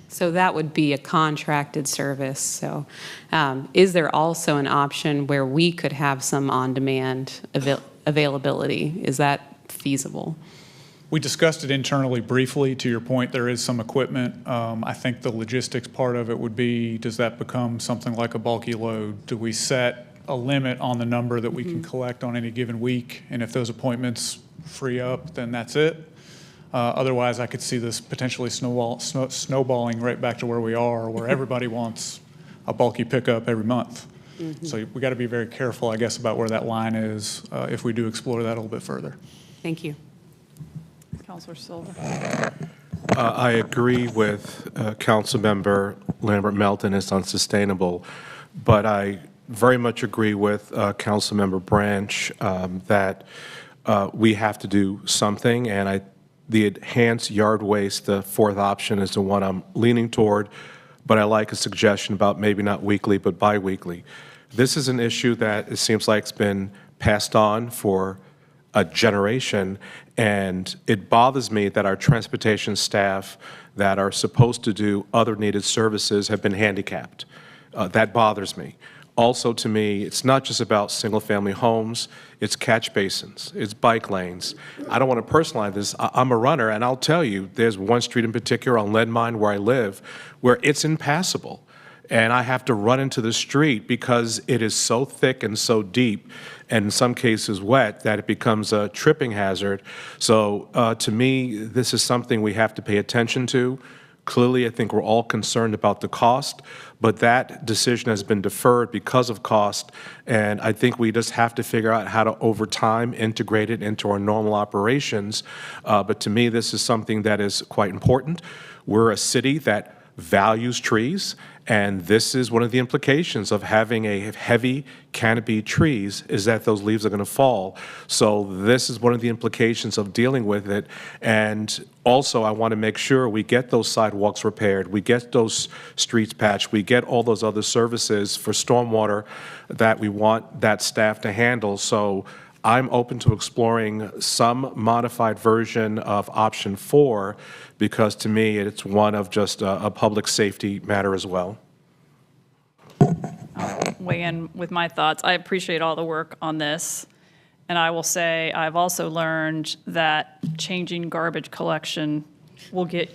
So that would be a contracted service. So is there also an option where we could have some on-demand availability? Is that feasible? We discussed it internally briefly. To your point, there is some equipment. I think the logistics part of it would be, does that become something like a bulky load? Do we set a limit on the number that we can collect on any given week? And if those appointments free up, then that's it. Otherwise, I could see this potentially snowballing right back to where we are, where everybody wants a bulky pickup every month. So we got to be very careful, I guess, about where that line is if we do explore that a little bit further. Thank you. Counselor Silver. I agree with Councilmember Lambert Melton. It's unsustainable, but I very much agree with Councilmember Branch that we have to do something, and the enhanced yard waste, the 4th option, is the one I'm leaning toward, but I like a suggestion about maybe not weekly, but biweekly. This is an issue that it seems like it's been passed on for a generation, and it bothers me that our transportation staff that are supposed to do other needed services have been handicapped. That bothers me. Also, to me, it's not just about single-family homes, it's catch basins, it's bike lanes. I don't want to personalize this. I'm a runner, and I'll tell you, there's one street in particular on Lead Mine where I live where it's impassable. And I have to run into the street because it is so thick and so deep, and in some cases wet, that it becomes a tripping hazard. So to me, this is something we have to pay attention to. Clearly, I think we're all concerned about the cost, but that decision has been deferred because of cost, and I think we just have to figure out how to, over time, integrate it into our normal operations. But to me, this is something that is quite important. We're a city that values trees, and this is one of the implications of having a heavy canopy trees is that those leaves are going to fall. So this is one of the implications of dealing with it. And also, I want to make sure we get those sidewalks repaired, we get those streets patched, we get all those other services for stormwater that we want that staff to handle. So I'm open to exploring some modified version of option 4, because to me, it's one of just a public safety matter as well. Weigh in with my thoughts. I appreciate all the work on this. And I will say, I've also learned that changing garbage collection will get,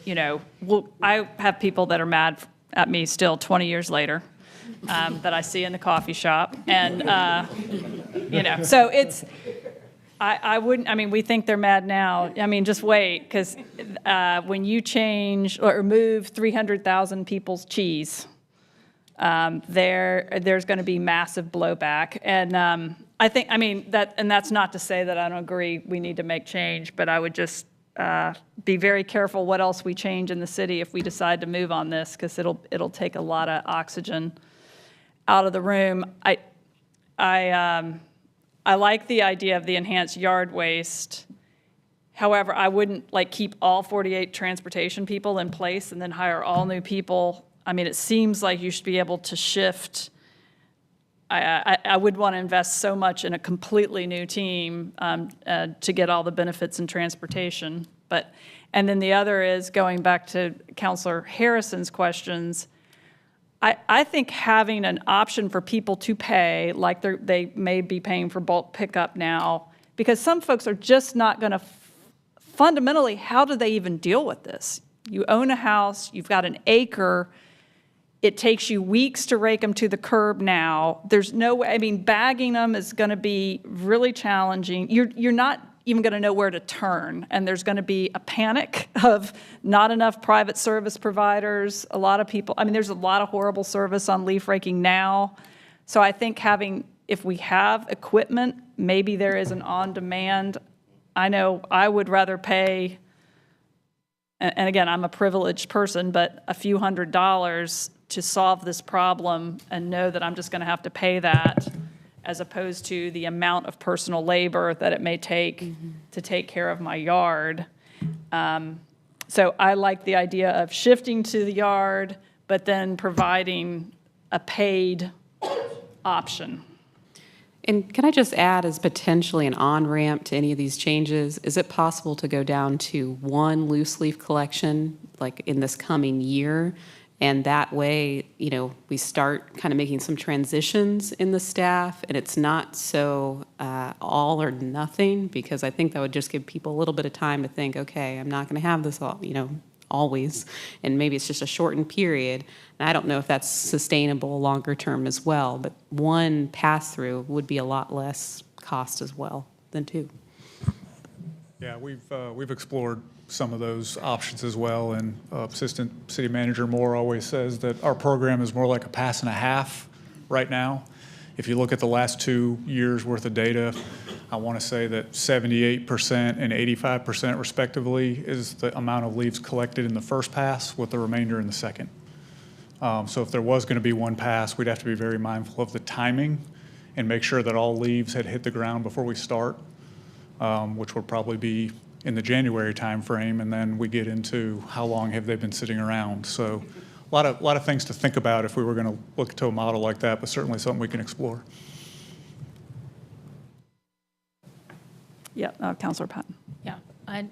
I have people that are mad at me still 20 years later that I see in the coffee shop. And, so it's, I wouldn't, we think they're mad now. Just wait, because when you change or remove 300,000 people's cheese, there's going to be massive blowback. And I think, and that's not to say that I don't agree we need to make change, but I would just be very careful what else we change in the city if we decide to move on this, because it'll take a lot of oxygen out of the room. I like the idea of the enhanced yard waste. However, I wouldn't keep all 48 transportation people in place and then hire all new people. It seems like you should be able to shift. I would want to invest so much in a completely new team to get all the benefits in transportation. And then the other is, going back to Councilor Harrison's questions, I think having an option for people to pay, like they may be paying for bulk pickup now, because some folks are just not going to, fundamentally, how do they even deal with this? You own a house, you've got an acre, it takes you weeks to rake them to the curb now. There's no way, bagging them is going to be really challenging. You're not even going to know where to turn, and there's going to be a panic of not enough private service providers. A lot of people, there's a lot of horrible service on leaf raking now. So I think if we have equipment, maybe there is an on-demand. I know I would rather pay, and again, I'm a privileged person, but a few $100s to solve this problem and know that I'm just going to have to pay that, as opposed to the amount of personal labor that it may take to take care of my yard. So I like the idea of shifting to the yard, but then providing a paid option. And can I just add, as potentially an on-ramp to any of these changes, is it possible to go down to one loose leaf collection, in this coming year? And that way, we start kind of making some transitions in the staff, and it's not so all or nothing, because I think that would just give people a little bit of time to think, okay, I'm not going to have this all, always, and maybe it's just a shortened period. And I don't know if that's sustainable longer term as well, but one pass-through would be a lot less cost as well than two. Yeah, we've explored some of those options as well, and Assistant City Manager Moore always says that our program is more like a pass and a half right now. If you look at the last 2 years worth of data, I want to say that 78% and 85% respectively is the amount of leaves collected in the first pass, with the remainder in the second. So if there was going to be one pass, we'd have to be very mindful of the timing and make sure that all leaves had hit the ground before we start, which would probably be in the January timeframe, and then we get into how long have they been sitting around. So a lot of things to think about if we were going to look to a model like that, but certainly something we can explore. Yeah, Councilor Patton. Yeah,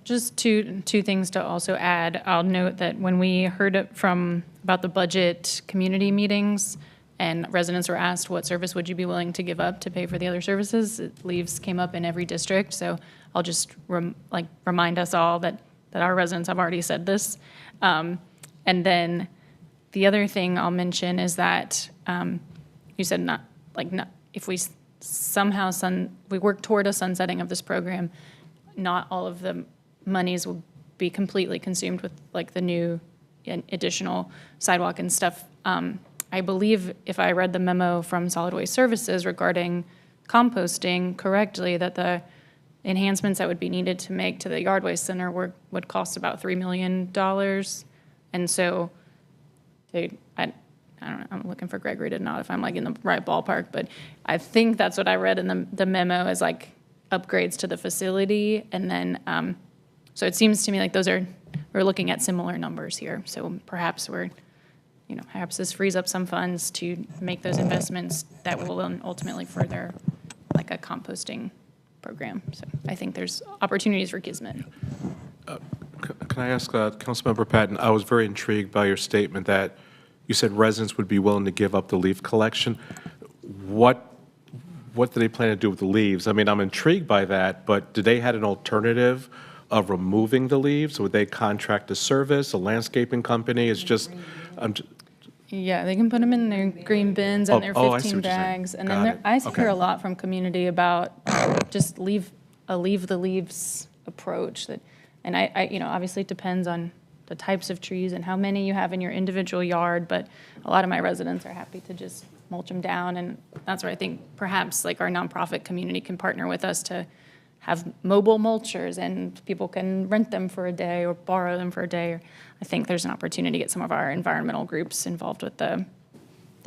just two things to also add. I'll note that when we heard it about the budget community meetings and residents were asked, what service would you be willing to give up to pay for the other services? Leaves came up in every district, so I'll just remind us all that our residents have already said this. And then the other thing I'll mention is that you said not if we somehow we work toward a sunsetting of this program, not all of the monies will be completely consumed with like the new additional sidewalk and stuff. I believe if I read the memo from Solid Waste Services regarding composting correctly, that the enhancements that would be needed to make to the yard waste center would cost about $3 million. And so I don't know, I'm looking for Gregory to nod if I'm like in the right ballpark, but I think that's what I read in the memo is like upgrades to the facility. And then, so it seems to me like we're looking at similar numbers here. So perhaps perhaps this frees up some funds to make those investments that will then ultimately further like a composting program. So I think there's opportunities for Kismet. Can I ask Councilmember Patton, I was very intrigued by your statement that you said residents would be willing to give up the leaf collection. What do they plan to do with the leaves? I mean, I'm intrigued by that, but do they have an alternative of removing the leaves? Would they contract a service, a landscaping company? It's just, Yeah, they can put them in their green bins and their I see 15 what you're saying. bags. And Got then it. I Okay. hear a lot from community about just leave the leaves approach. And I obviously it depends on the types of trees and how many you have in your individual yard, but a lot of my residents are happy to just mulch them down. And that's where I think perhaps like our nonprofit community can partner with us to have mobile mulchers and people can rent them for a day or borrow them for a day. I think there's an opportunity to get some of our environmental groups involved with the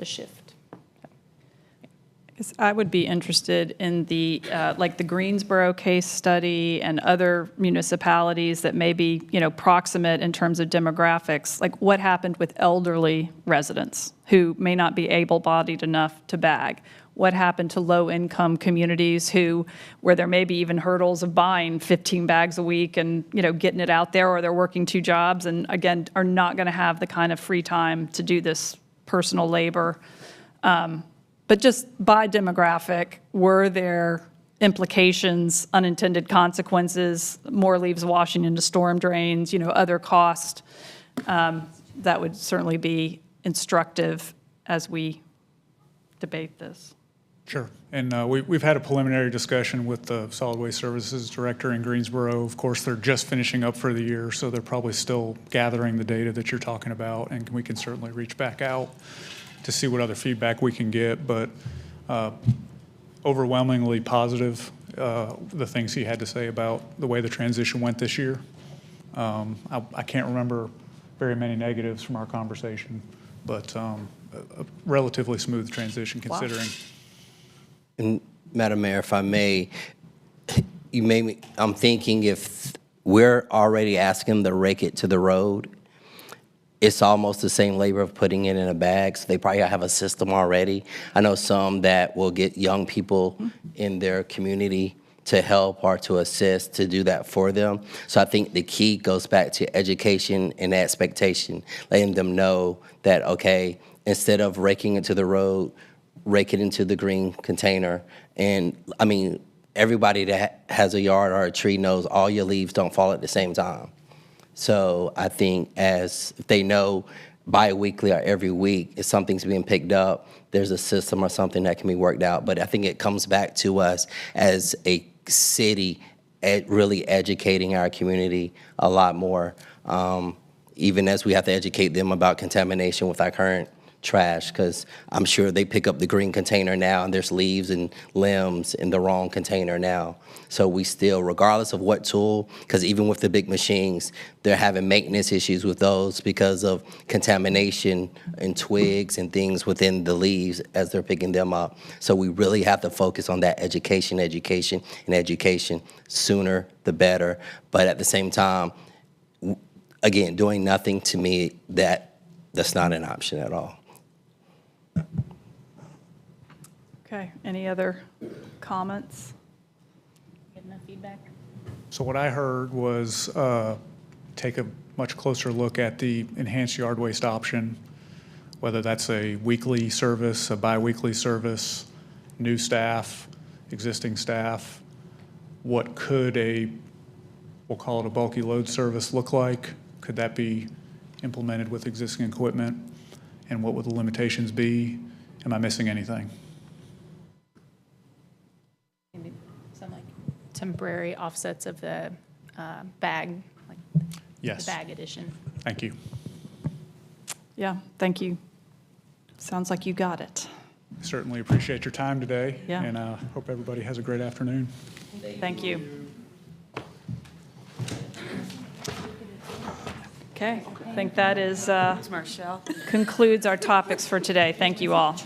shift. I would be interested in the, like the Greensboro case study and other municipalities that may be, proximate in terms of demographics, like what happened with elderly residents who may not be able-bodied enough to bag? What happened to low-income communities where there may be even hurdles of buying 15 bags a week and, getting it out there, or they're working 2 jobs and, again, are not going to have the kind of free time to do this personal labor. But just by demographic, were there implications, unintended consequences, more leaves washing into storm drains, other costs? That would certainly be instructive as we debate this. Sure. And we've had a preliminary discussion with the Solid Waste Services Director in Greensboro. Of course, they're just finishing up for the year, so they're probably still gathering the data that you're talking about, and we can certainly reach back out to see what other feedback we can get. But overwhelmingly positive, the things he had to say about the way the transition went this year. I can't remember very many negatives from our conversation, but a relatively smooth transition considering. And Madam Mayor, if I may, I'm thinking if we're already asking them to rake it to the road, it's almost the same labor of putting it in a bag, so they probably have a system already. I know some that will get young people in their community to help or to assist to do that for them. So I think the key goes back to education and expectation, letting them know that, okay, instead of raking it to the road, rake it into the green container. And I mean, everybody that has a yard or a tree knows all your leaves don't fall at the same time. So I think if they know bi-weekly or every week if something's being picked up, there's a system or something that can be worked out. But I think it comes back to us as a city really educating our community a lot more, even as we have to educate them about contamination with our current trash, because I'm sure they pick up the green container now and there's leaves and limbs in the wrong container now. So we still, regardless of what tool, because even with the big machines, they're having maintenance issues with those because of contamination and twigs and things within the leaves as they're picking them up. So we really have to focus on that education, sooner the better. But at the same time, again, doing nothing, to me, that's not an option at all. Okay, any other comments? Get enough feedback? So what I heard was take a much closer look at the enhanced yard waste option, whether that's a weekly service, a biweekly service, new staff, existing staff. What could we'll call it a bulky load service look like? Could that be implemented with existing equipment? And what would the limitations be? Am I missing anything? Maybe some like temporary offsets of the bag, like Yes. the bag edition. Thank you. Yeah, thank you. Sounds like you got it. Certainly appreciate your time today. Yeah. And hope everybody has a great afternoon. Thank you. Okay, I think that is, concludes our topics for today. Thank you all.